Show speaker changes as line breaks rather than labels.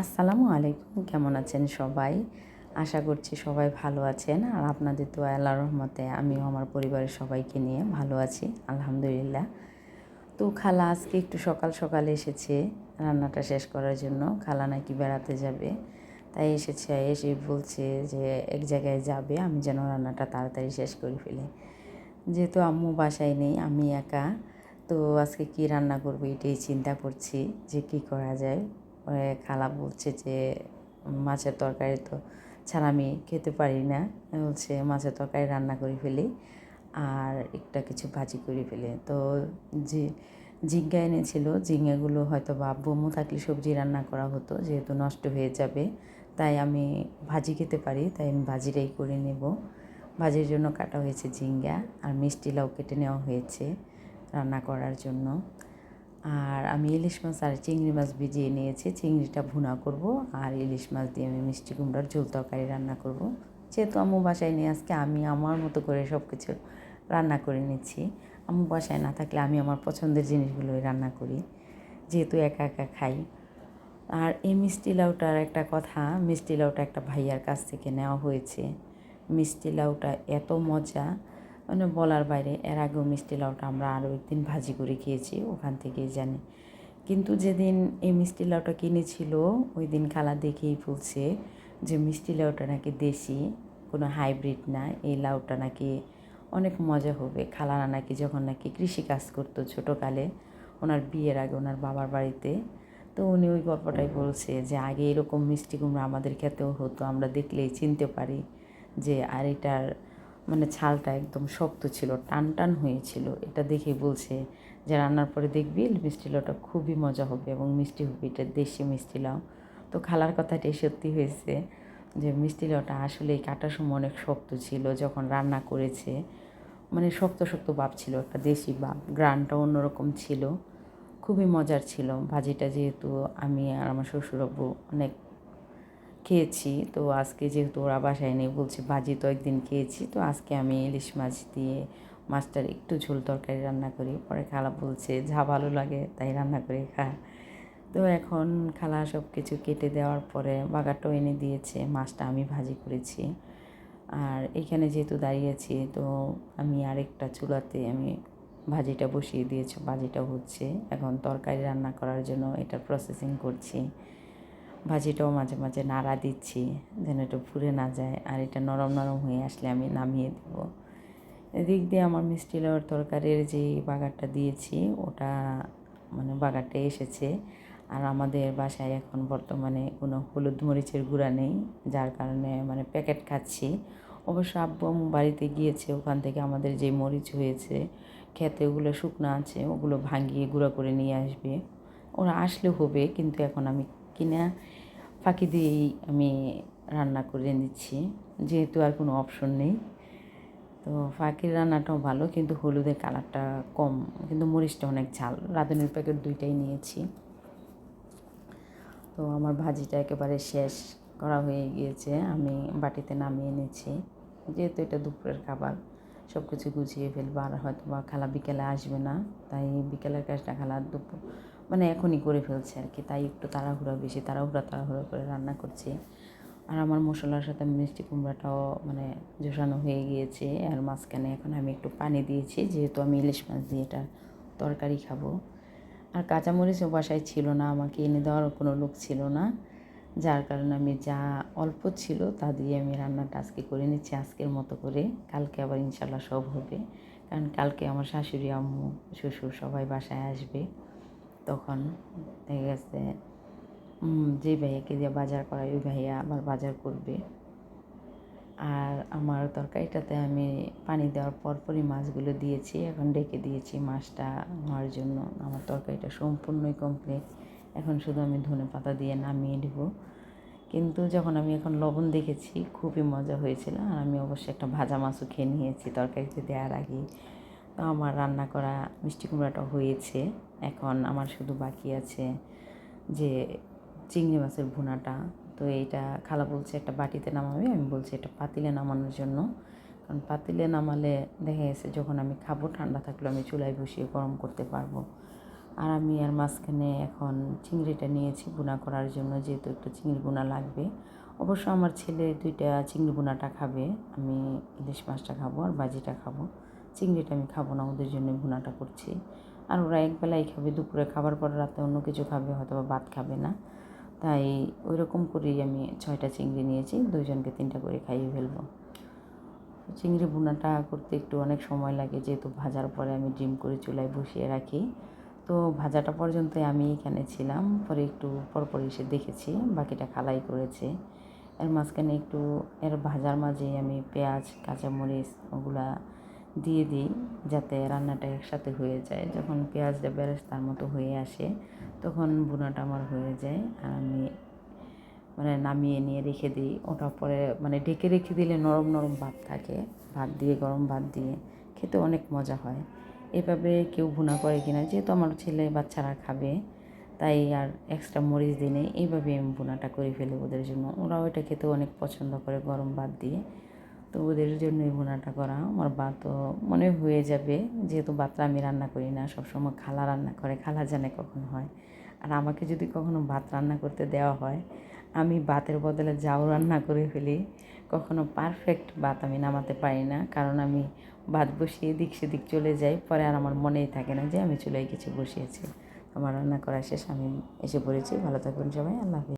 আসসালামু আলাইকুম, কেমন আছেন সবাই? আশা করছি সবাই ভালো আছেন। আর আপনাদের দোয়ায় আল্লাহর রহমতে আমিও আমার পরিবারের সবাইকে নিয়ে ভালো আছি, আলহামদুলিল্লাহ। তো খালা আজকে একটু সকাল সকাল এসেছে রান্নাটা শেষ করার জন্য। খালা নাকি বেড়াতে যাবে, তাই এসেছে। এসে বলছে যে এক জায়গায় যাবে, আমি যেন রান্নাটা তাড়াতাড়ি শেষ করে ফেলি। যেহেতু আম্মু বাসায় নেই, আমি একা, তো আজকে কি রান্না করবো এটাই চিন্তা করছি যে কি করা যায়। পরে খালা বলছে যে মাছের তরকারি তো ছাড়া আমি খেতে পারি না, বলছে মাছের তরকারি রান্না করে ফেলি আর একটা কিছু ভাজি করে ফেলে। তো যে ঝিঙ্গা এনেছিল, ঝিঙ্গাগুলো হয়তো বা আব্বু আম্মু থাকলে সবজি রান্না করা হতো, যেহেতু নষ্ট হয়ে যাবে তাই আমি ভাজি খেতে পারি, তাই আমি ভাজিটাই করে নেব। ভাজির জন্য কাটা হয়েছে ঝিঙ্গা, আর মিষ্টি লাউ কেটে নেওয়া হয়েছে রান্না করার জন্য। আর আমি ইলিশ মাছ আর চিংড়ি মাছ ভিজিয়ে নিয়েছি, চিংড়িটা ভুনা করব আর ইলিশ মাছ দিয়ে আমি মিষ্টি কুমড়ার ঝোল তরকারি রান্না করব। যেহেতু আম্মু বাসায় নিয়ে আজকে আমি আমার মতো করে সব কিছু রান্না করে নিচ্ছি। আম্মু বাসায় না থাকলে আমি আমার পছন্দের জিনিসগুলোই রান্না করি, যেহেতু একা একা খাই। আর এই মিষ্টি লাউটার একটা কথা, মিষ্টি লাউটা একটা ভাইয়ার কাছ থেকে নেওয়া হয়েছে। মিষ্টি লাউটা এত মজা, মানে বলার বাইরে। এর আগেও মিষ্টি লাউটা আমরা আরও একদিন ভাজি করে খেয়েছি, ওখান থেকেই জানি। কিন্তু যেদিন এই মিষ্টি লাউটা কিনেছিল ওই দিন খালা দেখেই বলছে যে মিষ্টি লাউটা নাকি দেশি, কোনো হাইব্রিড না। এই লাউটা নাকি অনেক মজা হবে। খালারা নাকি যখন নাকি কৃষিকাজ করতো ছোটোকালে, ওনার বিয়ের আগে ওনার বাবার বাড়িতে, তো উনি ওই গল্পটাই বলছে যে আগে এরকম মিষ্টি কুমড়া আমাদের খেতেও হতো, আমরা দেখলেই চিনতে পারি যে। আর এটার মানে ছালটা একদম শক্ত ছিল, টান টান হয়েছিল। এটা দেখেই বলছে যে রান্নার পরে দেখবি মিষ্টি লাউটা খুবই মজা হবে এবং মিষ্টি হবে, এটা দেশি মিষ্টি লাউ। তো খালার কথাটাই সত্যি হয়েছে যে মিষ্টি লাউটা আসলেই কাটার সময় অনেক শক্ত ছিল, যখন রান্না করেছে মানে শক্ত শক্ত ভাব ছিল, একটা দেশি ভাব, গ্রানটা অন্যরকম ছিল, খুবই মজার ছিল। ভাজিটা যেহেতু আমি আর আমার শ্বশুরাব্বু অনেক খেয়েছি, তো আজকে যেহেতু ওরা বাসায় নেই বলছে ভাজি তো একদিন খেয়েছি, তো আজকে আমি ইলিশ মাছ দিয়ে মাছটার একটু ঝোল তরকারি রান্না করি। পরে খালা বলছে যা ভালো লাগে তাই রান্না করে খা। তো এখন খালা সব কিছু কেটে দেওয়ার পরে বাগারটাও এনে দিয়েছে, মাছটা আমি ভাজি করেছি। আর এখানে যেহেতু দাঁড়িয়েছি, তো আমি আরেকটা চুলাতে আমি ভাজিটা বসিয়ে দিয়েছি, ভাজিটাও হচ্ছে। এখন তরকারি রান্না করার জন্য এটা প্রসেসিং করছি। ভাজিটাও মাঝে মাঝে নাড়া দিচ্ছি যেন এটা পুড়ে না যায়, আর এটা নরম নরম হয়ে আসলে আমি নামিয়ে দেবো। এদিক দিয়ে আমার মিষ্টি লাউয়ের তরকারির যে বাগারটা দিয়েছি ওটা মানে বাগারটা এসেছে। আর আমাদের বাসায় এখন বর্তমানে কোনো হলুদ মরিচের গুঁড়া নেই, যার কারণে মানে প্যাকেট খাচ্ছি। অবশ্য আব্বু আম্মু বাড়িতে গিয়েছে, ওখান থেকে আমাদের যে মরিচ হয়েছে খেতে ওগুলো শুকনো আছে, ওগুলো ভাঙিয়ে গুঁড়া করে নিয়ে আসবে। ওরা আসলে হবে, কিন্তু এখন আমি কিনা ফাঁকি দিয়েই আমি রান্না করে নিচ্ছি, যেহেতু আর কোনো অপশন নেই। তো ফাঁকির রান্নাটাও ভালো, কিন্তু হলুদের কালারটা কম, কিন্তু মরিচটা অনেক ঝাল। রাঁধুনির প্যাকেট দুইটাই নিয়েছি। তো আমার ভাজিটা একেবারে শেষ করা হয়ে গিয়েছে, আমি বাটিতে নামিয়ে নিচ্ছি। যেহেতু এটা দুপুরের খাবার, সব কিছু গুছিয়ে ফেলবো। আর হয়তো বা খালা বিকেলে আসবে না, তাই বিকেলের কাজটা খালা দুপুর মানে এখনই করে ফেলছে আর কি। তাই একটু তাড়াহুড়া, বেশি তাড়াহুড়া করে রান্না করছি। আর আমার মশলার সাথে মিষ্টি কুমড়াটাও মানে জোসানো হয়ে গিয়েছে। আর মাঝখানে এখন আমি একটু পানি দিয়েছি, যেহেতু আমি ইলিশ মাছ দিয়ে এটা তরকারি খাবো। আর কাঁচামরিচও বাসায় ছিল না, আমাকে এনে দেওয়ার কোনো লোক ছিল না, যার কারণে আমি যা অল্প ছিল তা দিয়ে আমি রান্নাটা আজকে করে নিচ্ছি আজকের মতো করে। কালকে আবার ইনশাল্লাহ সব হবে, কারণ কালকে আমার শাশুড়ি আম্মু শ্বশুর সবাই বাসায় আসবে। তখন দেখা গেছে যে ভাইয়াকে দিয়ে বাজার করাই ওই ভাইয়া আবার বাজার করবে। আর আমার তরকারিটাতে আমি পানি দেওয়ার পরপরই মাছগুলো দিয়েছি, এখন ঢেকে দিয়েছি মাছটা হওয়ার জন্য। আমার তরকারিটা সম্পূর্ণই কমপ্লিট, এখন শুধু আমি ধনেপাতা দিয়ে নামিয়ে দেবো। কিন্তু যখন আমি এখন লবণ দেখেছি খুবই মজা হয়েছিল। আর আমি অবশ্যই একটা ভাজা মাছও খেয়ে নিয়েছি তরকারিতে দেওয়ার আগেই। তো আমার রান্না করা মিষ্টি কুমড়াটা হয়েছে, এখন আমার শুধু বাকি আছে যে চিংড়ি মাছের ভুনাটা। তো এইটা খালা বলছে একটা বাটিতে নামাবে, আমি বলছি এটা পাতিলে নামানোর জন্য, কারণ পাতিলে নামালে দেখা গেছে যখন আমি খাবো ঠান্ডা থাকলে আমি চুলায় বসিয়ে গরম করতে পারবো। আর আমি আর মাঝখানে এখন চিংড়িটা নিয়েছি ভুনা করার জন্য, যেহেতু একটু চিংড়ি ভুনা লাগবে। অবশ্য আমার ছেলে 2টা চিংড়ি ভুনাটা খাবে, আমি ইলিশ মাছটা খাবো আর ভাজিটা খাবো, চিংড়িটা আমি খাবো না, ওদের জন্য ভুনাটা করছি। আর ওরা একবেলাই খাবে, দুপুরে খাবার পর রাতে অন্য কিছু খাবে, হয়তো ভাত খাবে না। তাই ওই রকম করেই আমি 6টা চিংড়ি নিয়েছি, 2জনকে 3টা করে খাইয়ে ফেলবো। চিংড়ি ভুনাটা করতে একটু অনেক সময় লাগে, যেহেতু ভাজার পরে আমি ডিম করে চুলায় বসিয়ে রাখি। তো ভাজাটা পর্যন্তই আমি এখানে ছিলাম, পরে একটু পরপর এসে দেখেছি বাকিটা খালাই করেছে। এর মাঝখানে একটু এর ভাজার মাঝেই আমি পেঁয়াজ কাঁচামরিচ ওগুলা দিয়ে দিই, যাতে রান্নাটা একসাথে হয়ে যায়। যখন পেঁয়াজটা বেরেস্তার মতো হয়ে আসে তখন ভুনাটা আমার হয়ে যায়, আর আমি নামিয়ে নিয়ে রেখে দিই। ওটা পরে ঢেকে রেখে দিলে নরম নরম ভাত থাকে, ভাত দিয়ে গরম ভাত দিয়ে খেতে অনেক মজা হয়। এভাবে কেউ ভুনা করে কিনা, যেহেতু আমার ছেলে বাচ্চারা খাবে তাই আর এক্সট্রা মরিচ দিনে এইভাবে আমি ভুনাটা করে ফেলি ওদের জন্য। ওরাও এটা খেতে অনেক পছন্দ করে গরম ভাত দিয়ে, তো ওদের জন্যই ভুনাটা করা। আমার ভাতও হয়ে যাবে, যেহেতু ভাতটা আমি রান্না করি না, সবসময় খালা রান্না করে, খালা জানে কখন হয়। আর আমাকে যদি কখনো ভাত রান্না করতে দেওয়া হয়, আমি ভাতের বদলে যাও রান্না করে ফেলি। কখনো পারফেক্ট ভাত আমি নামাতে পারি না, কারণ আমি ভাত বসিয়ে এদিক সেদিক চলে যাই, পরে আর আমার মনেই থাকে না যে আমি চুলায় কিছু বসিয়েছি। আমার রান্না করা শেষ, আমি এসে পড়েছি। ভালো থাকবেন সবাই, আল্লাহ হাফেজ।